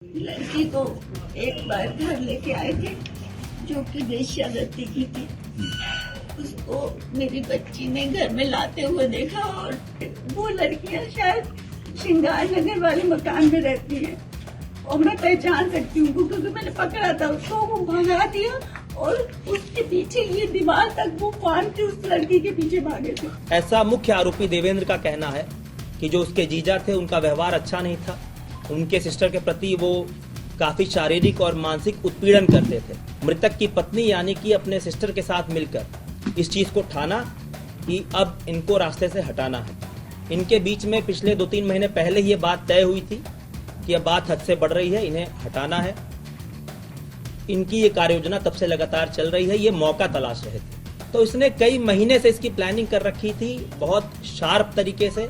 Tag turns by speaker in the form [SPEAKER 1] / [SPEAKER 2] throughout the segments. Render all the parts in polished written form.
[SPEAKER 1] लड़की को एक बार घर लेके आए थे जो कि वेश्यावृत्ति की थी। उसको मेरी बच्ची ने घर में लाते हुए देखा और वो लड़कियां शायद श्रृंगार नगर वाले मकान में रहती हैं और मैं पहचान सकती हूँ क्योंकि मैंने पकड़ा था उसको। वो भगा दिया और उसके पीछे ये दीवार तक वो फान के उस लड़की के पीछे भागे थे।
[SPEAKER 2] ऐसा मुख्य आरोपी देवेंद्र का कहना है कि जो उसके जीजा थे उनका व्यवहार अच्छा नहीं था। उनके सिस्टर के प्रति वो काफी शारीरिक और मानसिक उत्पीड़न करते थे। मृतक की पत्नी यानी कि अपने सिस्टर के साथ मिलकर इस चीज को ठाना कि अब इनको रास्ते से हटाना है। इनके बीच में पिछले 2-3 महीने पहले ये बात तय हुई थी कि अब बात हद से बढ़ रही है, इन्हें हटाना है। इनकी ये कार्य योजना तब से लगातार चल रही है, ये मौका तलाश रहे थे। तो इसने कई महीने से इसकी प्लानिंग कर रखी थी, बहुत शार्प तरीके से,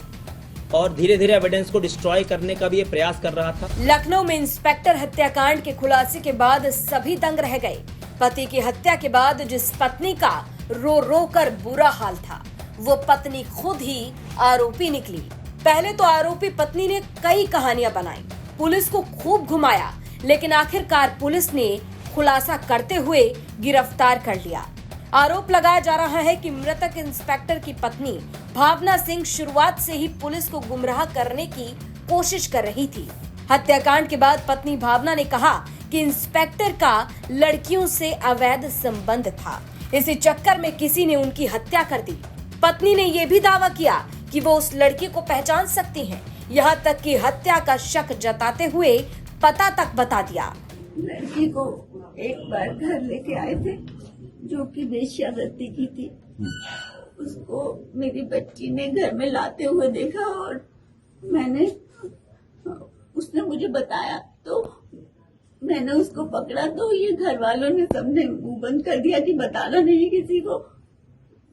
[SPEAKER 2] और धीरे धीरे एविडेंस को डिस्ट्रॉय करने का भी ये प्रयास कर रहा था।
[SPEAKER 3] लखनऊ में इंस्पेक्टर हत्याकांड के खुलासे के बाद सभी दंग रह गए। पति की हत्या के बाद जिस पत्नी का रो रो कर बुरा हाल था, वो पत्नी खुद ही आरोपी निकली। पहले तो आरोपी पत्नी ने कई कहानियां बनाई, पुलिस को खूब घुमाया, लेकिन आखिरकार पुलिस ने खुलासा करते हुए गिरफ्तार कर लिया। आरोप लगाया जा रहा है कि मृतक इंस्पेक्टर की पत्नी भावना सिंह शुरुआत से ही पुलिस को गुमराह करने की कोशिश कर रही थी। हत्याकांड के बाद पत्नी भावना ने कहा कि इंस्पेक्टर का लड़कियों से अवैध संबंध था, इसी चक्कर में किसी ने उनकी हत्या कर दी। पत्नी ने यह भी दावा किया कि वो उस लड़की को पहचान सकती हैं, यहाँ तक कि हत्या का शक जताते हुए पता तक बता दिया।
[SPEAKER 1] लड़की को एक बार घर लेके आए थे जो कि वेश्यावृत्ति की थी। उसको मेरी बच्ची ने घर में लाते हुए देखा और उसने मुझे बताया, तो मैंने उसको पकड़ा। तो ये घर वालों ने सबने मुंह बंद कर दिया कि बताना नहीं किसी को।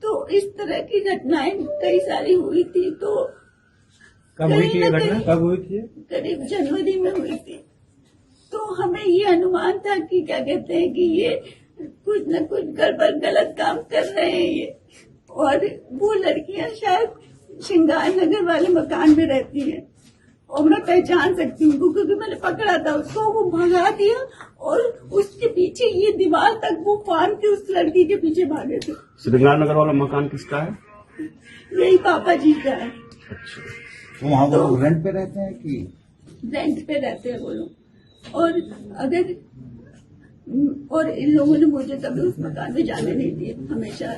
[SPEAKER 1] तो इस तरह की घटनाएं कई सारी हुई थी। तो
[SPEAKER 4] कब हुई थी ये घटना? कब हुई थी?
[SPEAKER 1] करीब जनवरी में हुई थी। तो हमें ये अनुमान था कि क्या कहते हैं कि ये कुछ न कुछ गड़बड़ गलत काम कर रहे हैं ये, और वो लड़कियां शायद श्रृंगार नगर वाले मकान में रहती हैं और मैं पहचान सकती हूँ क्योंकि मैंने पकड़ा था उसको। वो भगा दिया और उसके पीछे ये दीवार तक वो फान के उस लड़की के पीछे भागे थे।
[SPEAKER 4] श्रृंगार नगर वाला मकान किसका है?
[SPEAKER 1] यही पापा जी का है।
[SPEAKER 4] अच्छा, तो वहाँ वो लोग रेंट पे रहते हैं कि?
[SPEAKER 1] रेंट पे रहते हैं वो लोग। और इन लोगों ने मुझे कभी उस मकान में जाने नहीं दिए हमेशा।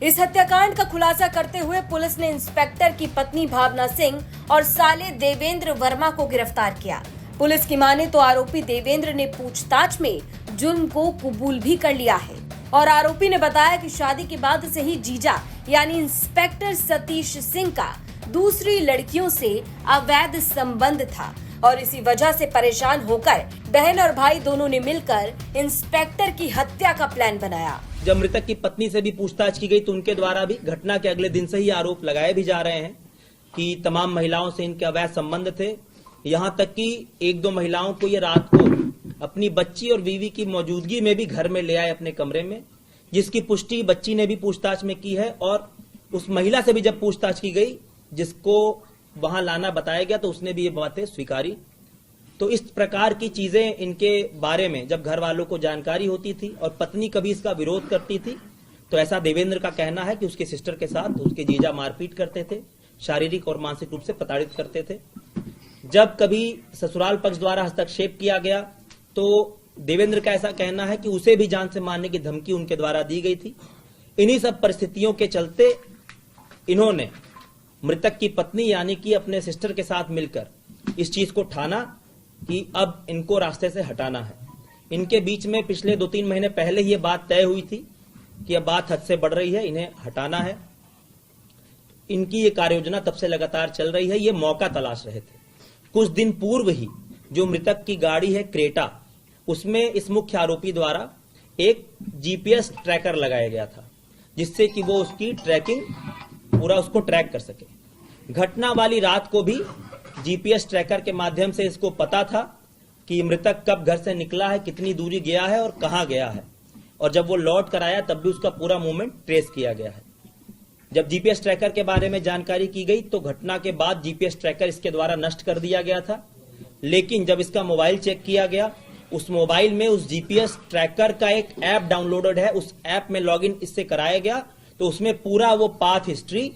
[SPEAKER 3] इस हत्याकांड का खुलासा करते हुए पुलिस ने इंस्पेक्टर की पत्नी भावना सिंह और साले देवेंद्र वर्मा को गिरफ्तार किया। पुलिस की माने तो आरोपी देवेंद्र ने पूछताछ में जुर्म को कबूल भी कर लिया है और आरोपी ने बताया कि शादी के बाद से ही जीजा यानी इंस्पेक्टर सतीश सिंह का दूसरी लड़कियों से अवैध संबंध था और इसी वजह से परेशान होकर बहन और भाई दोनों ने मिलकर इंस्पेक्टर की हत्या का प्लान बनाया।
[SPEAKER 2] जब मृतक की पत्नी से भी पूछताछ की गई तो उनके द्वारा भी घटना के अगले दिन से ही आरोप लगाए भी जा रहे हैं कि तमाम महिलाओं से इनके अवैध संबंध थे। यहाँ तक कि 1-2 महिलाओं को ये रात को अपनी बच्ची और बीवी की मौजूदगी में भी घर में ले आए अपने कमरे में, जिसकी पुष्टि बच्ची ने भी पूछताछ में की है। और उस महिला से भी जब पूछताछ की गई जिसको वहां लाना बताया गया तो उसने भी ये बातें स्वीकारी। तो इस प्रकार की चीजें इनके बारे में जब घर वालों को जानकारी होती थी और पत्नी कभी इसका विरोध करती थी तो ऐसा देवेंद्र का कहना है कि उसके सिस्टर के साथ उसके जीजा मारपीट करते थे, शारीरिक और मानसिक रूप से प्रताड़ित करते थे। जब कभी ससुराल पक्ष द्वारा हस्तक्षेप किया गया तो देवेंद्र का ऐसा कहना है कि उसे भी जान से मारने की धमकी उनके द्वारा दी गई थी। इन्हीं सब परिस्थितियों के चलते इन्होंने मृतक की पत्नी यानी कि अपने सिस्टर के साथ मिलकर इस चीज को ठाना कि अब इनको रास्ते से हटाना है। इनके बीच में पिछले 2-3 महीने पहले ही ये बात तय हुई थी कि अब बात हद से बढ़ रही है, इन्हें हटाना है। इनकी ये कार्य योजना तब से लगातार चल रही है, ये मौका तलाश रहे थे। कुछ दिन पूर्व ही जो मृतक की गाड़ी है क्रेटा, उसमें इस मुख्य आरोपी द्वारा एक जीपीएस ट्रैकर लगाया गया था जिससे कि वो उसकी ट्रैकिंग पूरा उसको ट्रैक कर सके। घटना वाली रात को भी जीपीएस ट्रैकर के माध्यम से इसको पता था कि मृतक कब घर से निकला है, कितनी दूरी गया है और कहां गया है, और जब वो लौट कर आया तब भी उसका पूरा मूवमेंट ट्रेस किया गया है। जब जीपीएस ट्रैकर के बारे में जानकारी की गई तो घटना के बाद जीपीएस ट्रैकर इसके द्वारा नष्ट कर दिया गया था लेकिन जब इसका मोबाइल चेक किया गया, उस मोबाइल में उस जीपीएस ट्रैकर का एक ऐप डाउनलोडेड है, उस ऐप में लॉगिन इससे कराया गया तो उसमें पूरा वो पाथ हिस्ट्री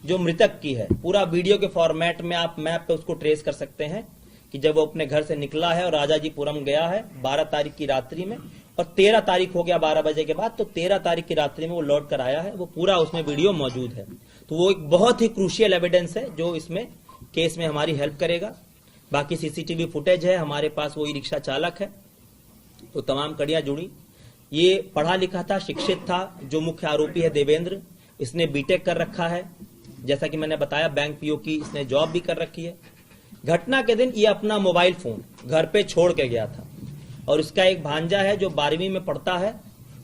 [SPEAKER 2] जो मृतक की है, पूरा वीडियो के फॉर्मेट में आप मैप पे उसको ट्रेस कर सकते हैं कि जब वो अपने घर से निकला है और राजाजीपुरम गया है 12 तारीख की रात्रि में, और 13 तारीख हो गया 12 बजे के बाद, तो 13 तारीख की रात्रि में वो लौट कर आया है। वो पूरा उसमें वीडियो मौजूद है। तो वो एक बहुत ही क्रूशियल एविडेंस है जो इसमें केस में हमारी हेल्प करेगा। बाकी सीसीटीवी फुटेज है हमारे पास, वही रिक्शा चालक है, तो तमाम कड़ियां जुड़ी। ये पढ़ा लिखा था, शिक्षित था। जो मुख्य आरोपी है देवेंद्र, इसने बीटेक कर रखा है, जैसा कि मैंने बताया बैंक पीओ की इसने जॉब भी कर रखी है। घटना के दिन ये अपना मोबाइल फोन घर पे छोड़ के गया था और इसका एक भांजा है जो 12वीं में पढ़ता है।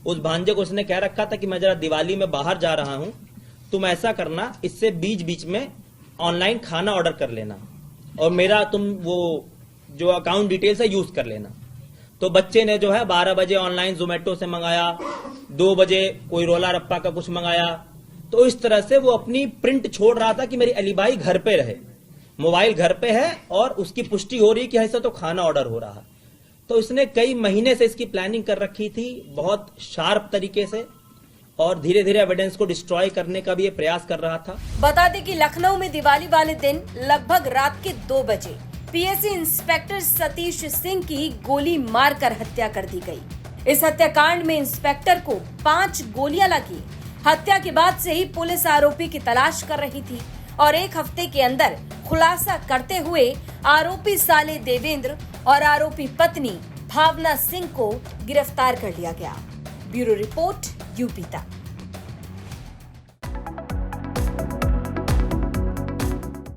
[SPEAKER 2] उस भांजे को उसने कह रखा था कि मैं जरा दिवाली में बाहर जा रहा हूं, तुम ऐसा करना, इससे बीच बीच में ऑनलाइन खाना ऑर्डर कर लेना और मेरा तुम वो जो अकाउंट डिटेल्स है यूज कर लेना। तो बच्चे ने जो है 12 बजे ऑनलाइन जोमेटो से मंगाया, 2 बजे कोई रोला रप्पा का कुछ मंगाया। तो इस तरह से वो अपनी प्रिंट छोड़ रहा था कि मेरी अलीबाई घर पे रहे, मोबाइल घर पे है और उसकी पुष्टि हो रही कि ऐसा तो खाना ऑर्डर हो रहा है। तो इसने कई महीने से इसकी प्लानिंग कर रखी थी बहुत शार्प तरीके से, और धीरे धीरे एविडेंस को डिस्ट्रॉय करने का भी ये प्रयास कर रहा था।
[SPEAKER 3] बता दें कि लखनऊ में दिवाली वाले दिन लगभग रात के 2 बजे पीएससी इंस्पेक्टर सतीश सिंह की गोली मारकर हत्या कर दी गई। इस हत्याकांड में इंस्पेक्टर को 5 गोलियां लगी। हत्या के बाद से ही पुलिस आरोपी की तलाश कर रही थी और 1 हफ्ते के अंदर खुलासा करते हुए आरोपी साले देवेंद्र और आरोपी पत्नी भावना सिंह को गिरफ्तार कर लिया गया। ब्यूरो रिपोर्ट यूपी तक।